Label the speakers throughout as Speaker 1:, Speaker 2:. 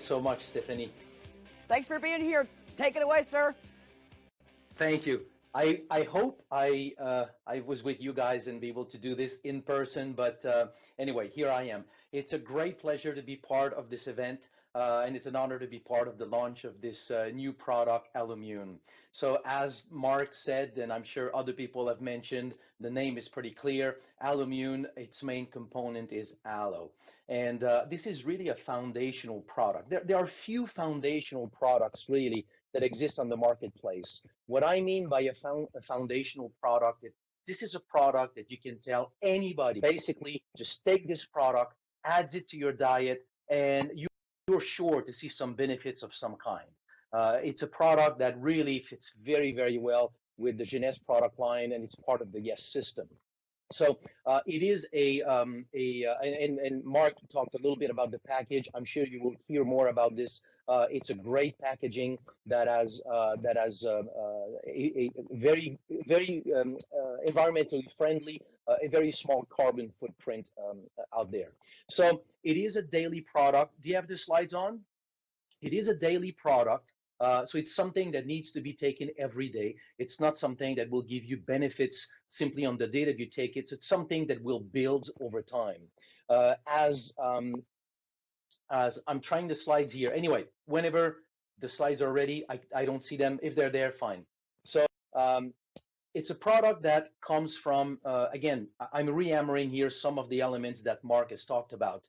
Speaker 1: so much, Stephanie.
Speaker 2: Thanks for being here. Take it away, sir.
Speaker 1: Thank you. I hope I was with you guys and be able to do this in person, but anyway, here I am. It's a great pleasure to be part of this event, and it's an honor to be part of the launch of this new product, AloMun. So as Mark said, and I'm sure other people have mentioned, the name is pretty clear. AloMun, its main component is aloe. And this is really a foundational product. There are few foundational products really that exist on the marketplace. What I mean by a foundational product, this is a product that you can tell anybody, basically just take this product, adds it to your diet, and you're sure to see some benefits of some kind. It's a product that really fits very, very well with the Jeunesse product line, and it's part of the Yes system. So it is and Mark talked a little bit about the package. I'm sure you will hear more about this. It's a great packaging that has a very environmentally friendly, a very small carbon footprint out there. So it is a daily product. Do you have the slides on? It is a daily product. So it's something that needs to be taken every day. It's not something that will give you benefits simply on the day that you take it. It's something that will build over time. As I'm trying the slides here. Anyway, whenever the slides are ready, I don't see them. If they're there, fine. So it's a product that comes from, again, I'm re-hammering here some of the elements that Mark has talked about.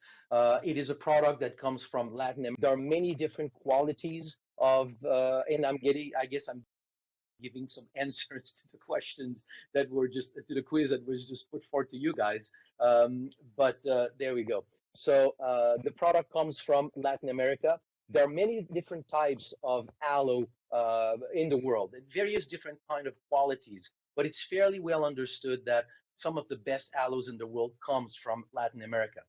Speaker 1: It is a product that comes from Latin America. There are many different qualities of, and I guess I'm giving some answers to the questions that were just, to the quiz that was just put forth to you guys. But there we go. So the product comes from Latin America. There are many different types of aloe in the world, various different kind of qualities, but it's fairly well understood that some of the best aloes in the world comes from Latin America.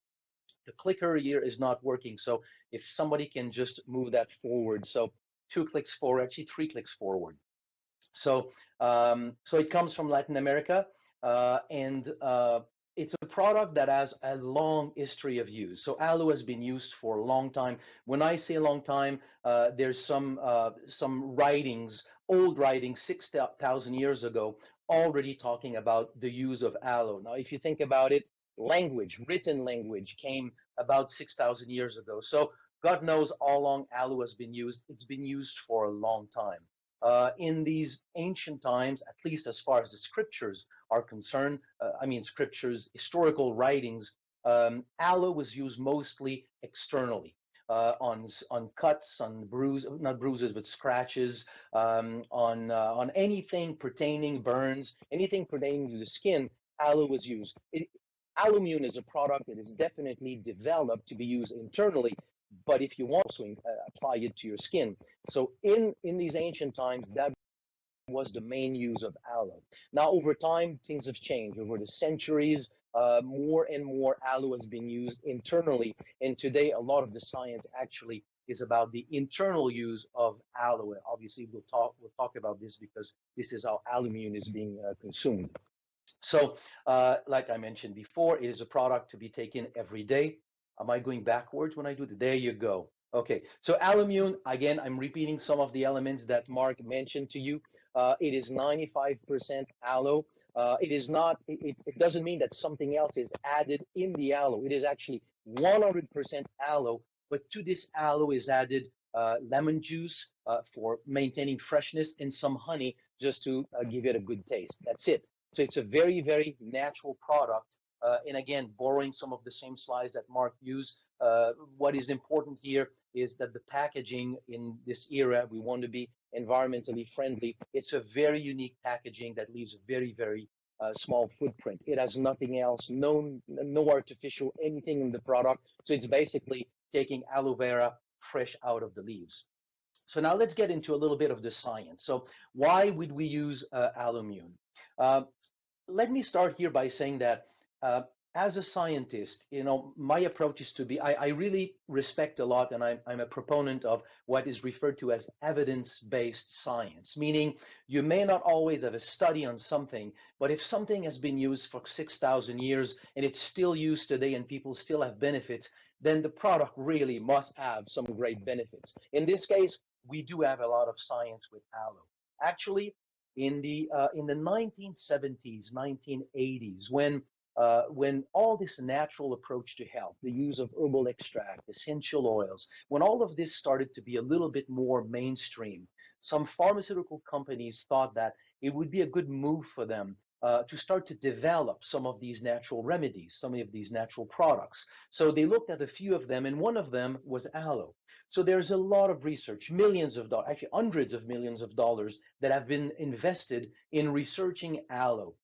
Speaker 1: The clicker here is not working, so if somebody can just move that forward. So 2 clicks forward, actually 3 clicks forward. So so it comes from Latin America, and it's a product that has a long history of use. So aloe has been used for a long time. When I say a long time, there's some writings, old writings, 6,000 years ago, already talking about the use of aloe. Now, if you think about it, language, written language, came about 6,000 years ago. So God knows how long aloe has been used. It's been used for a long time. In these ancient times, at least as far as the scriptures are concerned, scriptures, historical writings, aloe was used mostly externally, on cuts, on not bruises, but scratches, on anything pertaining, burns, anything pertaining to the skin, aloe was used. AloMun is a product that is definitely developed to be used internally, but if you want to apply it to your skin. So in these ancient times, that was the main use of aloe. Now, over time, things have changed. Over the centuries, more and more aloe has been used internally. And today, a lot of the science actually is about the internal use of aloe. Obviously, we'll talk about this because this is how AloMun is being consumed. So, like I mentioned before, it is a product to be taken every day. Am I going backwards when I do that? There you go. Okay, so AloMun, again, I'm repeating some of the elements that Mark mentioned to you. It is 95% aloe. It doesn't mean that something else is added in the aloe. It is actually 100% aloe, but to this aloe is added lemon juice for maintaining freshness and some honey just to give it a good taste. That's it. So it's a very, very natural product. And again, borrowing some of the same slides that Mark used, what is important here is that the packaging in this era, we want to be environmentally friendly. It's a very unique packaging that leaves a very, very small footprint. It has nothing else, no artificial anything in the product. So it's basically taking aloe vera fresh out of the leaves. So now let's get into a little bit of the science. So why would we use AloMun? Let me start here by saying that as a scientist, my approach is to be, I really respect a lot, and I'm a proponent of what is referred to as evidence-based science, meaning you may not always have a study on something, but if something has been used for 6,000 years and it's still used today and people still have benefits, then the product really must have some great benefits. In this case, we do have a lot of science with aloe. Actually, in the 1970s, 1980s, when all this natural approach to health, the use of herbal extract, essential oils, when all of this started to be a little bit more mainstream, some pharmaceutical companies thought that it would be a good move for them to start to develop some of these natural remedies, some of these natural products. So they looked at a few of them, and one of them was aloe. So there's a lot of research, millions of dollars, actually hundreds of millions of dollars that have been invested in researching aloe.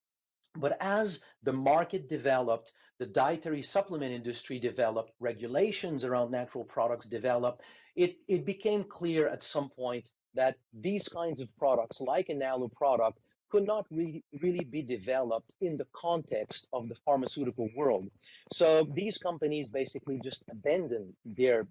Speaker 1: But as the market developed, the dietary supplement industry developed, regulations around natural products developed, it became clear at some point that these kinds of products, like an aloe product, could not really be developed in the context of the pharmaceutical world. So these companies basically just abandoned their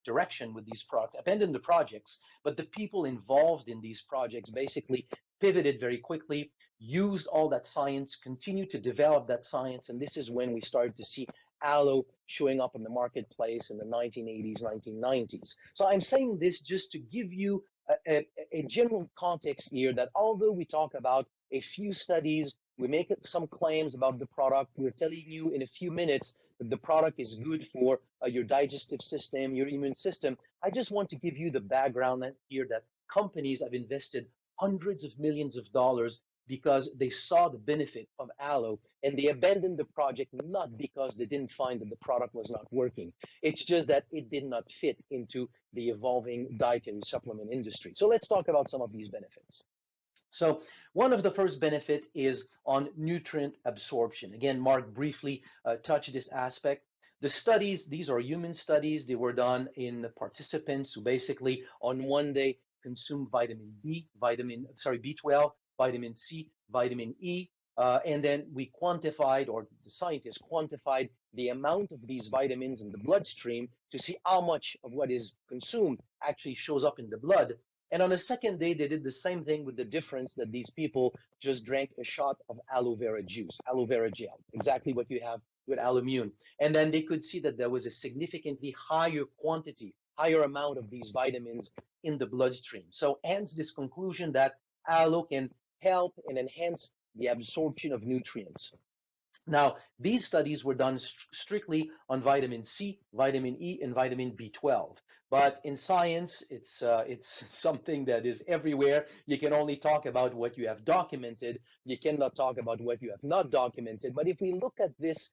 Speaker 1: direction with these products, abandoned the projects, but the people involved in these projects basically pivoted very quickly, used all that science, continued to develop that science, and this is when we started to see aloe showing up in the marketplace in the 1980s, 1990s. So I'm saying this just to give you a general context here that although we talk about a few studies, we make some claims about the product, we're telling you in a few minutes that the product is good for your digestive system, your immune system. I just want to give you the background here that companies have invested hundreds of millions of dollars because they saw the benefit of aloe, and they abandoned the project not because they didn't find that the product was not working. It's just that it did not fit into the evolving dietary supplement industry. So let's talk about some of these benefits. So one of the first benefits is on nutrient absorption. Again, Mark briefly touched this aspect. The studies, these are human studies. They were done in participants who basically on one day consumed vitamin B12, vitamin C, vitamin E, and then we quantified, or the scientists quantified, the amount of these vitamins in the bloodstream to see how much of what is consumed actually shows up in the blood. And on the second day, they did the same thing with the difference that these people just drank a shot of aloe vera juice, aloe vera gel, exactly what you have with AloMun. And then they could see that there was a significantly higher quantity, higher amount of these vitamins in the bloodstream. So hence this conclusion that aloe can help and enhance the absorption of nutrients. Now, these studies were done strictly on vitamin C, vitamin E, and vitamin B12. But in science, it's something that is everywhere. You can only talk about what you have documented. You cannot talk about what you have not documented. But if we look at this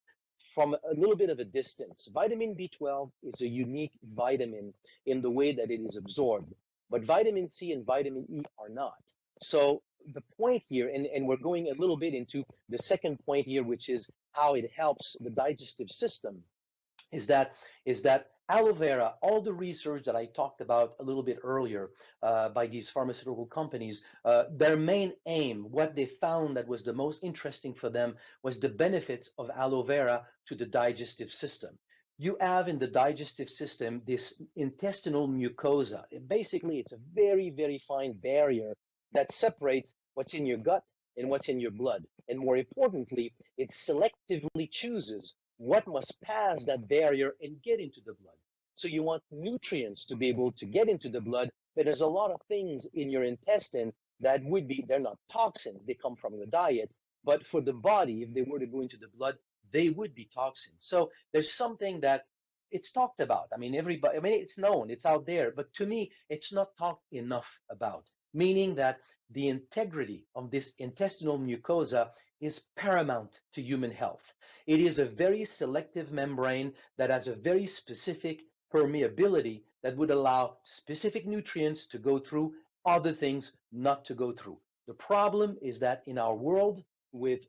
Speaker 1: from a little bit of a distance, vitamin B12 is a unique vitamin in the way that it is absorbed. But vitamin C and vitamin E are not. So the point here, and we're going a little bit into the second point here, which is how it helps the digestive system, is that aloe vera, all the research that I talked about a little bit earlier by these pharmaceutical companies, their main aim, what they found that was the most interesting for them, was the benefits of aloe vera to the digestive system. You have in the digestive system this intestinal mucosa. Basically, it's a very, very fine barrier that separates what's in your gut and what's in your blood. And more importantly, it selectively chooses what must pass that barrier and get into the blood. So you want nutrients to be able to get into the blood, but there's a lot of things in your intestine that would be, they're not toxins, they come from the diet, but for the body, if they were to go into the blood, they would be toxins. So there's something that it's talked about. I mean, everybody, I mean, it's known, it's out there, but to me, it's not talked enough about. Meaning that the integrity of this intestinal mucosa is paramount to human health. It is a very selective membrane that has a very specific permeability that would allow specific nutrients to go through, other things not to go through. The problem is that in our world, with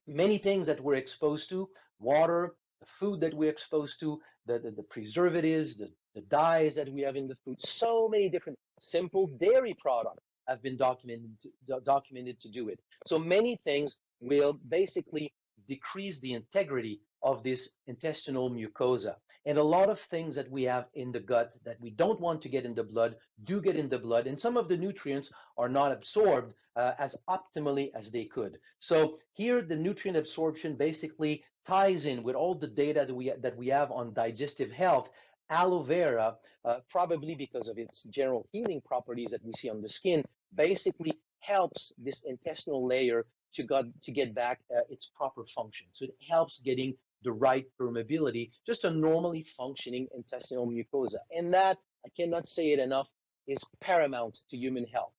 Speaker 1: many things that we're exposed to, water, the food that we're exposed to, the preservatives, the dyes that we have in the food, so many different simple dairy products have been documented to do it. So many things will basically decrease the integrity of this intestinal mucosa. And a lot of things that we have in the gut that we don't want to get in the blood do get in the blood, and some of the nutrients are not absorbed as optimally as they could. So here, the nutrient absorption basically ties in with all the data that we have on digestive health. Aloe vera, probably because of its general healing properties that we see on the skin, basically helps this intestinal layer to get back its proper function. So it helps getting the right permeability, just a normally functioning intestinal mucosa. And that, I cannot say it enough, is paramount to human health.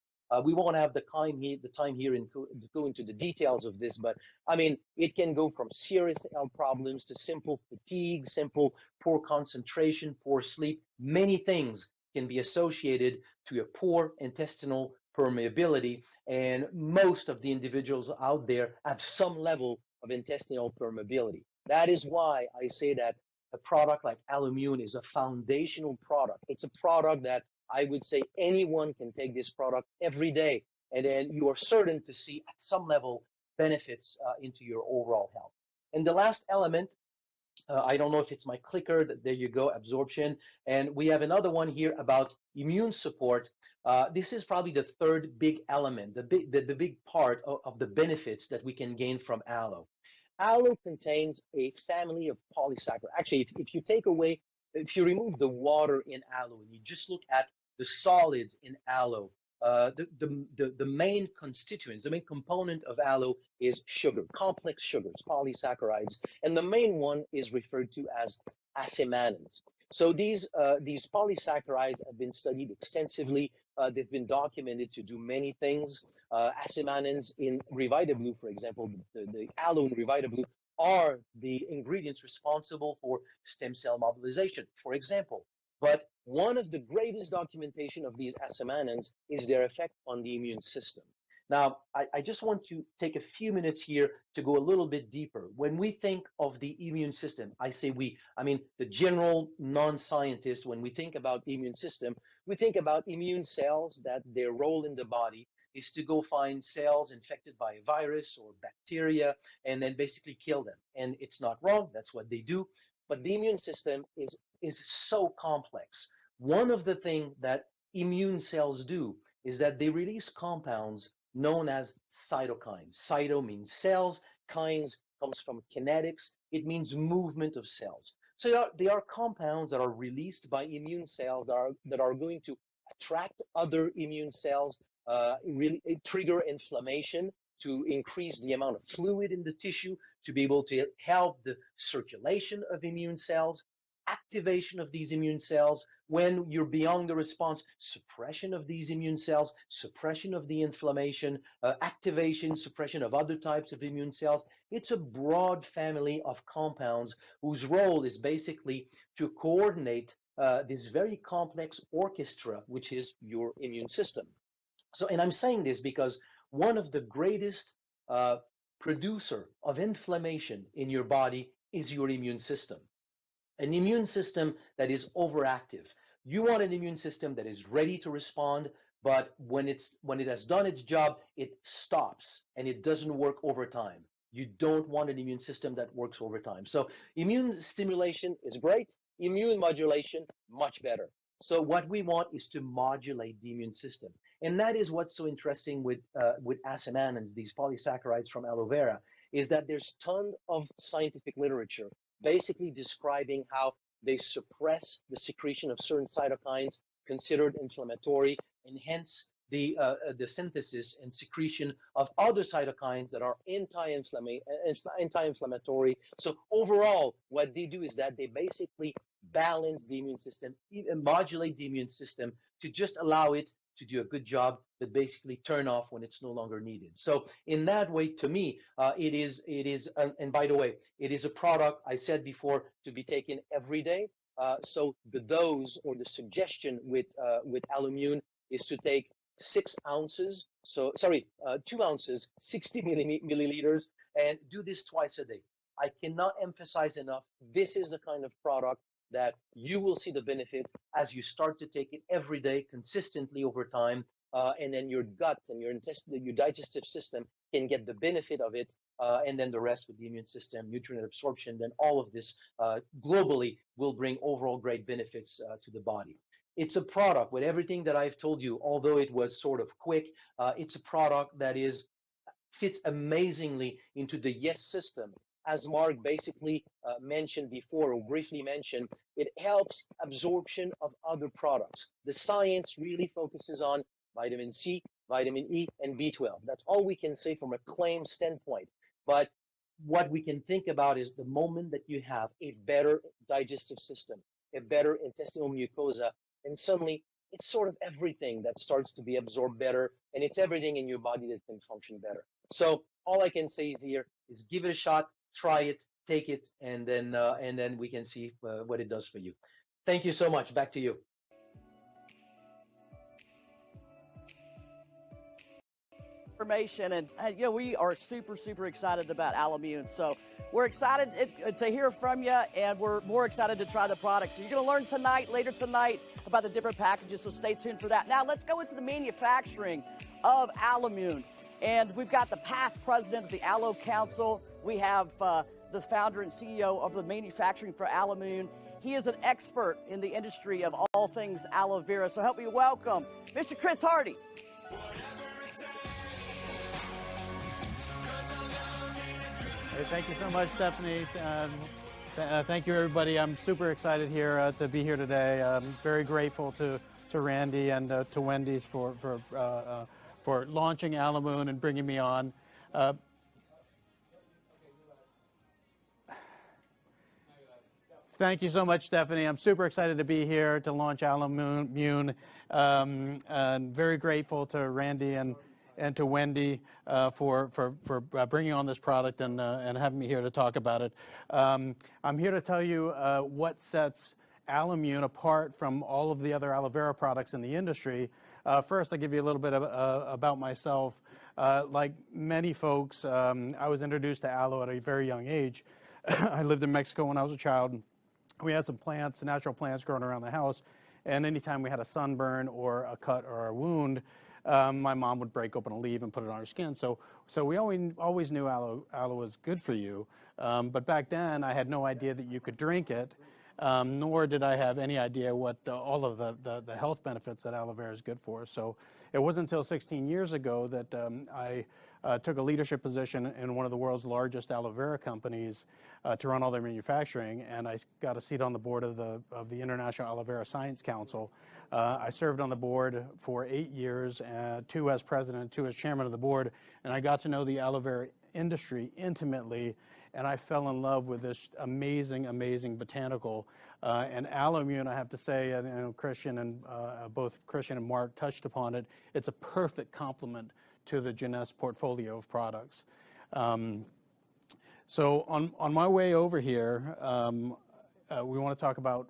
Speaker 1: We won't have the time here to go into the details of this, but I mean, it can go from serious health problems to simple fatigue, simple poor concentration, poor sleep. Many things can be associated to a poor intestinal permeability, and most of the individuals out there have some level of intestinal permeability. That is why I say that a product like AloMun is a foundational product. It's a product that I would say anyone can take this product every day, and then you are certain to see at some level benefits into your overall health. And the last element, I don't know if it's my clicker, there you go, absorption. And we have another one here about immune support. This is probably the third big element, the big part of the benefits that we can gain from aloe. Aloe contains a family of polysaccharides. Actually, if you remove the water in aloe and you just look at the solids in aloe, the main constituents, the main component of aloe is sugar, complex sugars, polysaccharides, and the main one is referred to as acemannins. So these polysaccharides have been studied extensively. They've been documented to do many things. Acemannins in Revita Blue, for example, the aloe in Revita Blue are the ingredients responsible for stem cell mobilization, for example. But one of the greatest documentation of these acemannins is their effect on the immune system. Now, I just want to take a few minutes here to go a little bit deeper. When we think of the immune system, I say we, I mean the general non-scientist, when we think about the immune system, we think about immune cells, that their role in the body is to go find cells infected by a virus or bacteria and then basically kill them. And it's not wrong, that's what they do. But the immune system is so complex. One of the things that immune cells do is that they release compounds known as cytokines. Cyto means cells, kines comes from kinetics, it means movement of cells. So they are compounds that are released by immune cells that are going to attract other immune cells, really trigger inflammation, to increase the amount of fluid in the tissue, to be able to help the circulation of immune cells, activation of these immune cells. When you're beyond the response, suppression of these immune cells, suppression of the inflammation, activation, suppression of other types of immune cells. It's a broad family of compounds whose role is basically to coordinate this very complex orchestra, which is your immune system. So, and I'm saying this because one of the greatest producer of inflammation in your body is your immune system. An immune system that is overactive. You want an immune system that is ready to respond, but when it has done its job, it stops and it doesn't work over time. You don't want an immune system that works over time. So immune stimulation is great. Immune modulation, much better. So what we want is to modulate the immune system. And that is what's so interesting with acemannins, these polysaccharides from aloe vera, is that there's tons of scientific literature basically describing how they suppress the secretion of certain cytokines considered inflammatory, and hence the synthesis and secretion of other cytokines that are anti-inflammatory. So overall, what they do is that they basically balance the immune system, modulate the immune system to just allow it to do a good job, but basically turn off when it's no longer needed. So in that way, to me, it is, and by the way, it is a product, I said before, to be taken every day. So the dose or the suggestion with AloMun is to take 6 ounces, 2 ounces, 60 milliliters, and do this twice a day. I cannot emphasize enough, this is the kind of product that you will see the benefits as you start to take it every day consistently over time, and then your gut and your digestive system can get the benefit of it and then the rest with the immune system, nutrient absorption, then all of this globally will bring overall great benefits to the body. It's a product with everything that I've told you, although it was sort of quick, it's a product that fits amazingly into the YES system. As Mark basically mentioned before, or briefly mentioned, it helps absorption of other products. The science really focuses on vitamin C, vitamin E, and B12. That's all we can say from a claim standpoint. But what we can think about is the moment that you have a better digestive system, a better intestinal mucosa, and suddenly it's sort of everything that starts to be absorbed better, and it's everything in your body that can function better. So all I can say is here is give it a shot, try it, take it, and then we can see what it does for you. Thank you so much. Back to you.
Speaker 2: Information, and you know, we are super excited about AloMun. So we're excited to hear from you, and we're more excited to try the products. So you're going to learn later tonight about the different packages, so stay tuned for that. Now let's go into the manufacturing of AloMun. And we've got the past president of the Aloe Council. We have the founder and CEO of the manufacturing for AloMun. He is an expert in the industry of all things aloe vera. So help me welcome Mr. Chris Hardy.
Speaker 3: Hey, thank you so much, Stephanie. Thank you, everybody. I'm super excited here to be here today. I'm very grateful to Randy and to Wendy's for launching AloMun and bringing me on. Thank you so much, Stephanie. I'm super excited to be here to launch AloMun. And very grateful to Randy and to Wendy for bringing on this product and having me here to talk about it. I'm here to tell you what sets AloMun apart from all of the other aloe vera products in the industry. First, I'll give you a little bit about myself. Like many folks, I was introduced to aloe at a very young age. I lived in Mexico when I was a child. We had some plants, natural plants growing around the house, and anytime we had a sunburn or a cut or a wound, my mom would break open a leaf and put it on her skin. So we always knew aloe was good for you, but back then I had no idea that you could drink it, nor did I have any idea what all of the health benefits that aloe vera is good for. So it wasn't until 16 years ago that I took a leadership position in one of the world's largest aloe vera companies to run all their manufacturing, and I got a seat on the board of the International Aloe Vera Science Council. I served on the board for 8 years, 2 as president, 2 as chairman of the board, and I got to know the aloe vera industry intimately, and I fell in love with this amazing botanical. And AloMun, I have to say, Christian and both Christian and Mark touched upon it. It's a perfect complement to the Jeunesse portfolio of products. So on my way over here, we want to talk about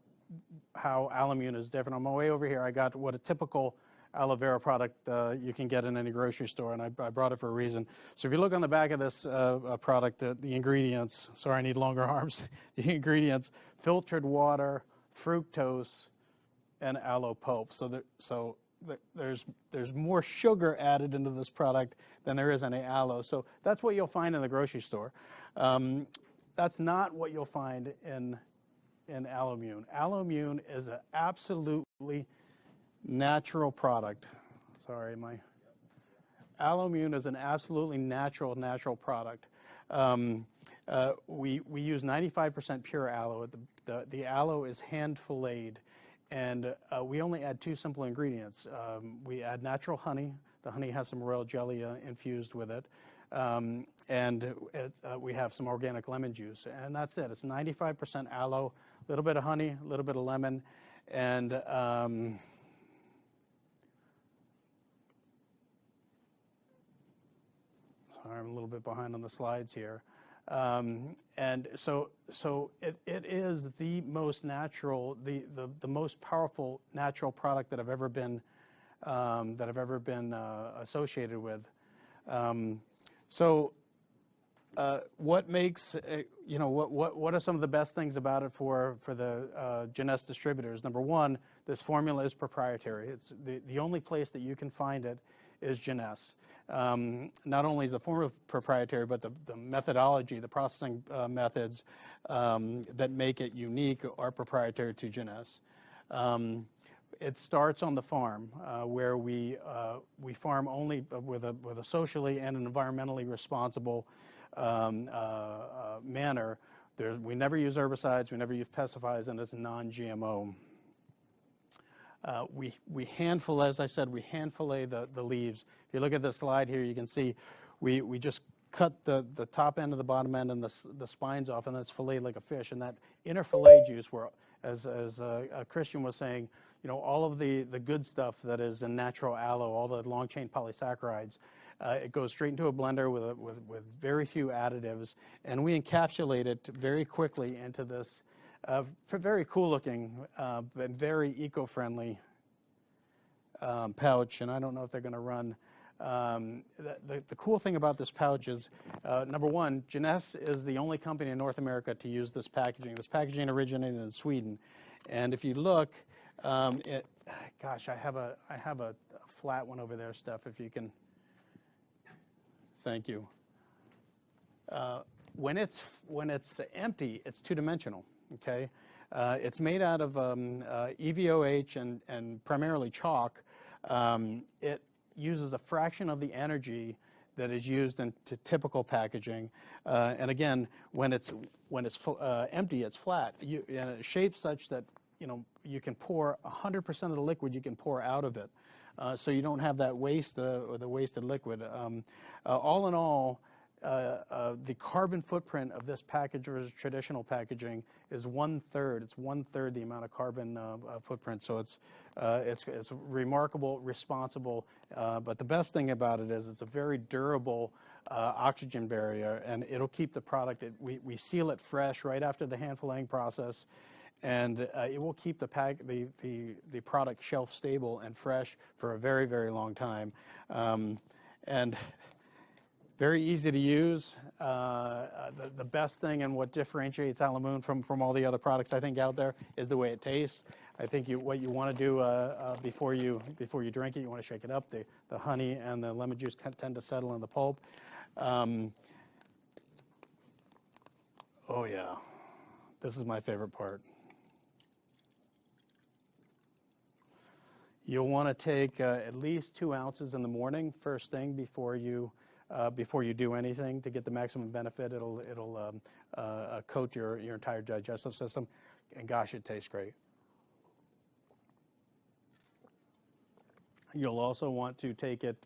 Speaker 3: how AloMun is different. On my way over here, I got what a typical aloe vera product you can get in any grocery store, and I brought it for a reason. So if you look on the back of this product, the ingredients, sorry, I need longer arms, the ingredients: filtered water, fructose, and aloe pulp. So there's more sugar added into this product than there is any aloe. So that's what you'll find in the grocery store. That's not what you'll find in AloMun. AloMun is an absolutely natural product. Sorry, AloMun is an absolutely natural product. We use 95% pure aloe. The aloe is hand filleted, and we only add 2 simple ingredients. We add natural honey. The honey has some royal jelly infused with it, and we have some organic lemon juice, and that's it. It's 95% aloe, a little bit of honey, a little bit of lemon, and sorry, I'm a little bit behind on the slides here. And so it is the most natural, the most powerful natural product that I've ever been associated with. What makes what are some of the best things about it for the Jeunesse distributors? Number one, this formula is proprietary. It's the only place that you can find it is Jeunesse. Not only is the formula proprietary, but the methodology, the processing methods that make it unique are proprietary to Jeunesse. It starts on the farm, where we farm only with a socially and an environmentally responsible manner. We never use herbicides, we never use pesticides, and it's non-GMO. We hand fillet, as I said, we hand fillet the leaves. If you look at the slide here, you can see we just cut the top end of the bottom end and the spines off, and then it's filleted like a fish. And that inner fillet juice, where, as Christian was saying, you know, all of the good stuff that is in natural aloe, all the long chain polysaccharides, it goes straight into a blender with very few additives, and we encapsulate it very quickly into this very cool looking but very eco-friendly pouch. And I don't know if they're going to run. The cool thing about this pouch is, number one, Jeunesse is the only company in North America to use this packaging. This packaging originated in Sweden, and if you look, gosh, I have a flat one over there, Steph, if you can. Thank you. When it's empty, it's two-dimensional. Okay, it's made out of EVOH and primarily chalk. It uses a fraction of the energy that is used in typical packaging, and again, when it's empty, it's flat. And it's shaped such that, you know, you can pour 100% of the liquid you can pour out of it, so you don't have that waste or the wasted liquid. All in all, the carbon footprint of this package versus traditional packaging is 1/3. It's 1/3 the amount of carbon footprint. So it's remarkable, responsible. But the best thing about it is it's a very durable oxygen barrier, and it'll keep the product. We seal it fresh right after the hand filleting process, and it will keep the product shelf stable and fresh for a very, very long time. And very easy to use. The best thing and what differentiates AloMun from all the other products I think out there is the way it tastes. I think what you want to do before you drink it, you want to shake it up. The honey and the lemon juice tend to settle in the pulp. Oh yeah, this is my favorite part. You'll want to take at least 2 ounces in the morning, first thing before you do anything, to get the maximum benefit. It'll coat your entire digestive system, and gosh, it tastes great. You'll also want to take it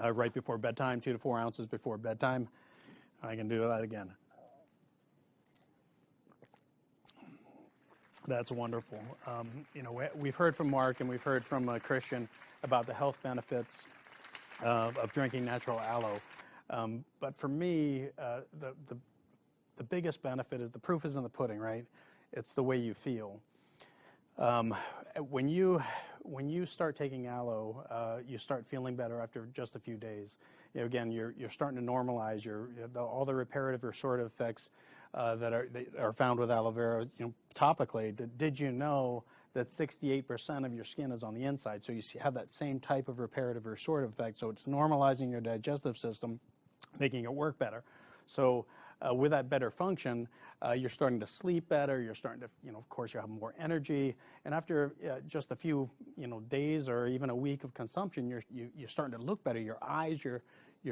Speaker 3: right before bedtime, 2 to 4 ounces before bedtime. I can do that again. That's wonderful. You know, we've heard from Mark and we've heard from Christian about the health benefits of drinking natural aloe. But for me, the biggest benefit is the proof is in the pudding, right? It's the way you feel. When you start taking aloe, you start feeling better after just a few days. You know, again, you're starting to normalize all the reparative restorative effects that are found with aloe vera. You know, topically, did you know that 68% of your skin is on the inside? So you have that same type of reparative restorative effect. So it's normalizing your digestive system, making it work better. So with that better function, you're starting to sleep better. You're starting to, you know, of course, you have more energy. And after just a few, you know, days or even a week of consumption, you're starting to look better. Your eyes, your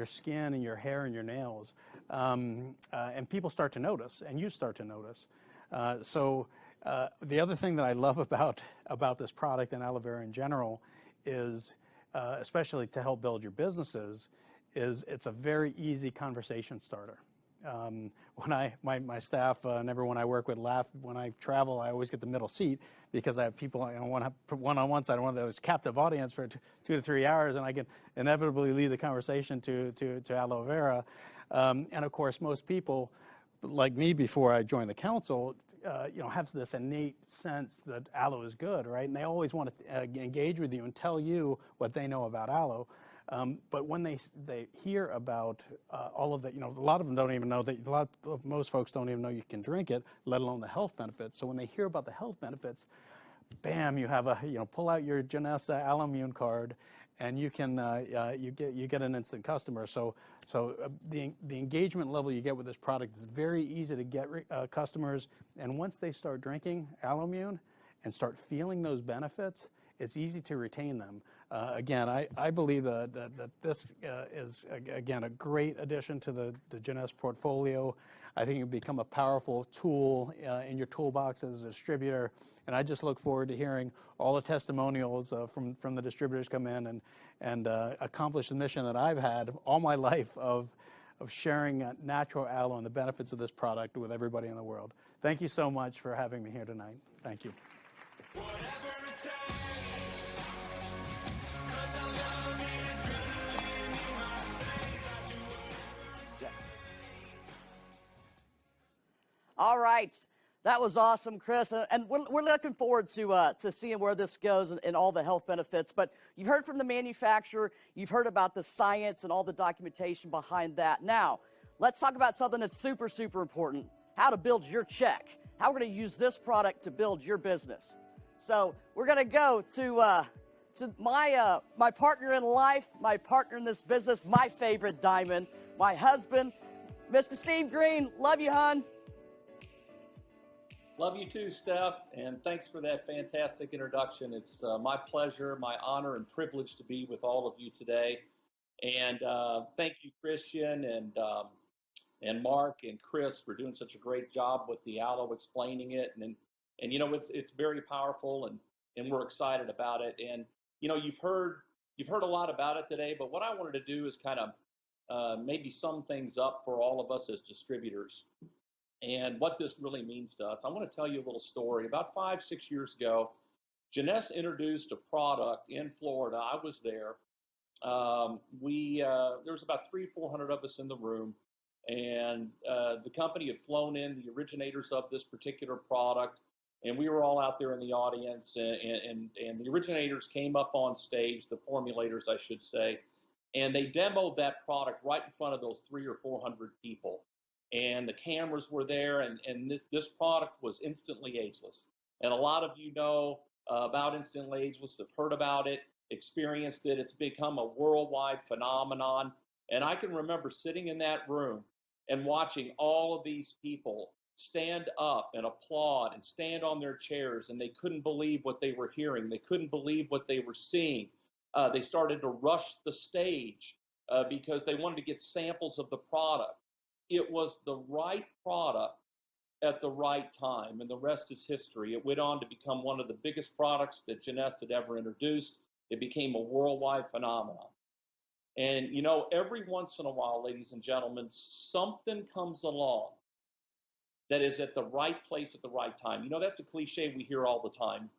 Speaker 3: skin, and your hair and your nails, and people start to notice, and you start to notice. The other thing that I love about this product and aloe vera in general is, especially to help build your businesses, is it's a very easy conversation starter. When my staff and everyone I work with laugh when I travel, I always get the middle seat because I have people I want to put one on one side, one of those captive audience for 2 to 3 hours, and I can inevitably lead the conversation to aloe vera. And of course, most people, like me before I joined the council, you know, have this innate sense that aloe is good, right? And they always want to engage with you and tell you what they know about aloe. But when they hear about all of that, you know, a lot of them don't even know that. Most folks don't even know you can drink it, let alone the health benefits. So when they hear about the health benefits, bam, you have pull out your Jeunesse AloMun card, and you can you get an instant customer. So the engagement level you get with this product is very easy to get customers, and once they start drinking AloMun and start feeling those benefits, it's easy to retain them. Again, I believe that this is, again, a great addition to the Jeunesse portfolio. I think it will become a powerful tool in your toolbox as a distributor. And I just look forward to hearing all the testimonials from the distributors come in and accomplish the mission that I've had all my life of sharing natural aloe and the benefits of this product with everybody in the world. Thank you so much for having me here tonight. Thank you.
Speaker 2: All right. That was awesome, Chris. And we're looking forward to seeing where this goes and all the health benefits. But you've heard from the manufacturer. You've heard about the science and all the documentation behind that. Now, let's talk about something that's super, super important, how to build your check, how we're going to use this product to build your business. So we're going to go to my partner in life, my partner in this business, my favorite diamond, my husband, Mr. Steve Green. Love you, hon.
Speaker 4: Love you too, Steph, and thanks for that fantastic introduction. It's my pleasure, my honor, and privilege to be with all of you today. And thank you, Christian, and Mark and Chris for doing such a great job with the aloe, explaining it. And you know, it's very powerful, and we're excited about it. And you know, you've heard a lot about it today, but what I wanted to do is kind of maybe sum things up for all of us as distributors, and what this really means to us. I want to tell you a little story. About 5-6 years ago, Jeunesse introduced a product in Florida. I was there. There was about 300-400 of us in the room, and the company had flown in the originators of this particular product, and we were all out there in the audience, and the originators came up on stage, the formulators, I should say, and they demoed that product right in front of those 300 or 400 people. And the cameras were there, and this product was instantly ageless. And a lot of you know about instantly ageless, have heard about it, experienced it. It's become a worldwide phenomenon. And I can remember sitting in that room and watching all of these people stand up and applaud and stand on their chairs, and they couldn't believe what they were hearing. They couldn't believe what they were seeing. They started to rush the stage because they wanted to get samples of the product. It was the right product at the right time, and the rest is history. It went on to become one of the biggest products that Jeunesse had ever introduced. It became a worldwide phenomenon. And, you know, every once in a while, ladies and gentlemen, something comes along that is at the right place at the right time. You know, that's a cliche we hear all the time,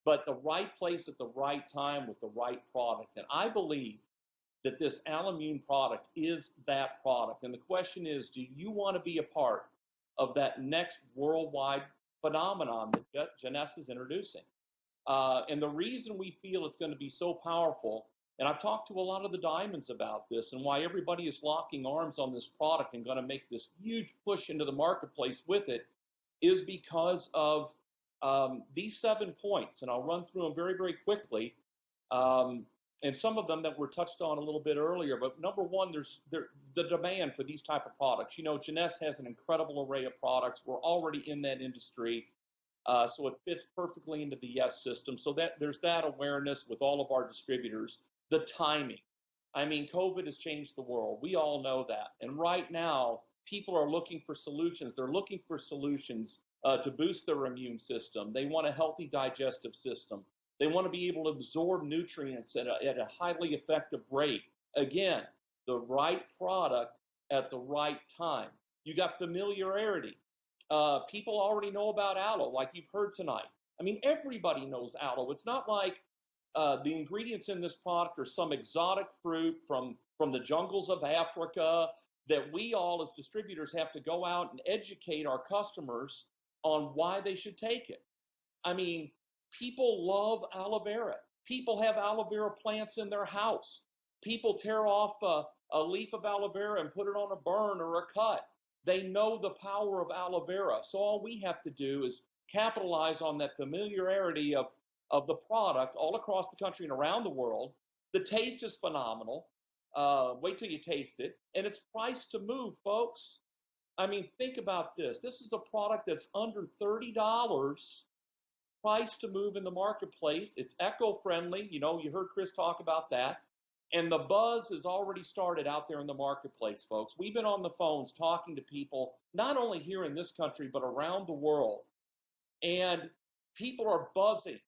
Speaker 4: but the right place at the right time with the right product. And I believe that this AloMun product is that product. And the question is, do you want to be a part of that next worldwide phenomenon that Jeunesse is introducing? And the reason we feel it's going to be so powerful, and I've talked to a lot of the diamonds about this and why everybody is locking arms on this product and going to make this huge push into the marketplace with it, is because of these 7 points. And I'll run through them very, very quickly. And some of them that were touched on a little bit earlier. But number one, there's the demand for these type of products. You know, Jeunesse has an incredible array of products. We're already in that industry, so it fits perfectly into the Yes system. So that there's that awareness with all of our distributors. The timing. I mean, COVID has changed the world. We all know that. And right now, people are looking for solutions. They're looking for solutions to boost their immune system. They want a healthy digestive system. They want to be able to absorb nutrients at a highly effective rate. Again, the right product at the right time. You got familiarity. People already know about aloe, like you've heard tonight. I mean, everybody knows aloe. It's not like the ingredients in this product are some exotic fruit from the jungles of Africa that we all as distributors have to go out and educate our customers on why they should take it. I mean, people love aloe vera. People have aloe vera plants in their house. People tear off a leaf of aloe vera and put it on a burn or a cut. They know the power of aloe vera. So all we have to do is capitalize on that familiarity of the product all across the country and around the world, The taste is phenomenal. Wait till you taste it. And it's priced to move, folks. I mean, think about this. This is a product that's under $30, priced to move in the marketplace. It's eco-friendly. You know, you heard Chris talk about that. And the buzz has already started out there in the marketplace, folks. We've been on the phones talking to people, not only here in this country, but around the world. And people are buzzing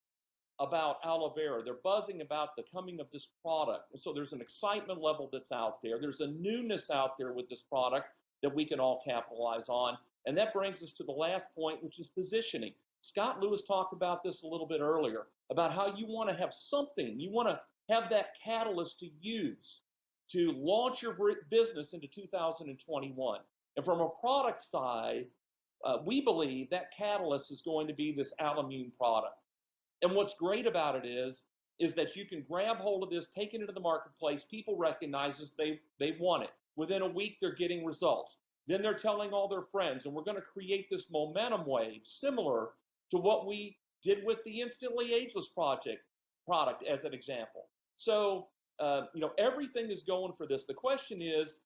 Speaker 4: about aloe vera. They're buzzing about the coming of this product. And so there's an excitement level that's out there. There's a newness out there with this product that we can all capitalize on. And that brings us to the last point, which is positioning. Scott Lewis talked about this a little bit earlier, about how you want to have something. You want to have that catalyst to use to launch your business into 2021. And from a product side, we believe that catalyst is going to be this AloMun product. And what's great about it is that you can grab hold of this, take it into the marketplace. People recognize this, they want it. Within a week, they're getting results. Then they're telling all their friends, and we're going to create this momentum wave similar to what we did with the Instantly Ageless product as an example. So, everything is going for this. The question is,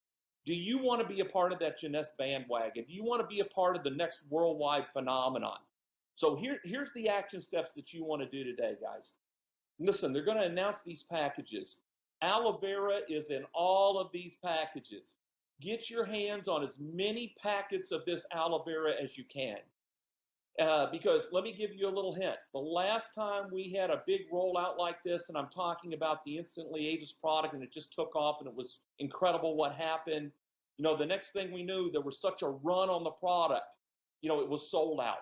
Speaker 4: do you want to be a part of that Jeunesse bandwagon? Do you want to be a part of the next worldwide phenomenon? So here's the action steps that you want to do today, guys. Listen, they're going to announce these packages. Aloe vera is in all of these packages. Get your hands on as many packets of this aloe vera as you can. Because let me give you a little hint. The last time we had a big rollout like this, and I'm talking about the Instantly Ageless product, and it just took off, and it was incredible what happened. The next thing we knew, there was such a run on the product. It was sold out.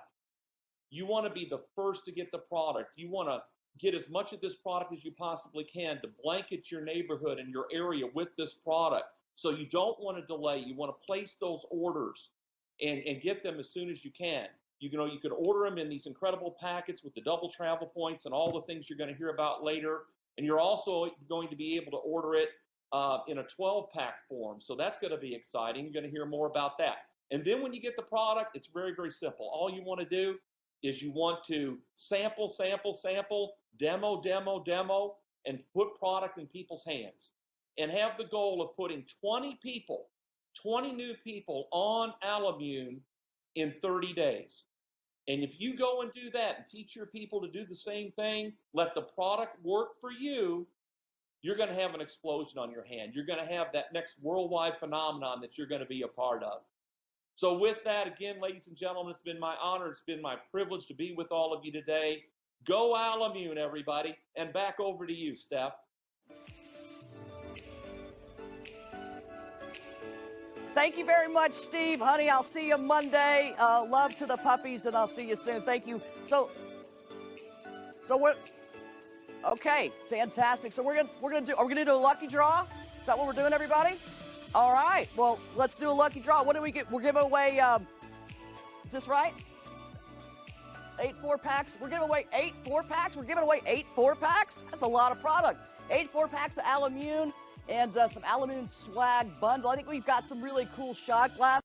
Speaker 4: You want to be the first to get the product. You want to get as much of this product as you possibly can to blanket your neighborhood and your area with this product. So you don't want to delay. You want to place those orders and get them as soon as you can. You could order them in these incredible packets with the double travel points and all the things you're going to hear about later. And you're also going to be able to order it in a 12-pack form. So that's going to be exciting. You're going to hear more about that. And then when you get the product, it's very, very simple. All you want to do is you want to sample, demo, and put product in people's hands. And have the goal of putting 20 new people on AloMun in 30 days. And if you go and do that and teach your people to do the same thing, let the product work for you, you're going to have an explosion on your hand. You're going to have that next worldwide phenomenon that you're going to be a part of. So with that, again, ladies and gentlemen, it's been my honor, it's been my privilege to be with all of you today. Go AloMun, everybody. And back over to you, Steph.
Speaker 2: Thank you very much, Steve. Honey, I'll see you Monday. Love to the puppies, and I'll see you soon. Thank you. So we're okay. Fantastic. So are we gonna do a lucky draw? Is that what we're doing, everybody? All right. Well, let's do a lucky draw. What do we get? We're giving away. Is this right? 8 4-packs. We're giving away 8 4-packs. We're giving away 8 4-packs. That's a lot of product. 8 4-packs of AloMun and some AloMun swag bundle. I think we've got some really cool shot glasses.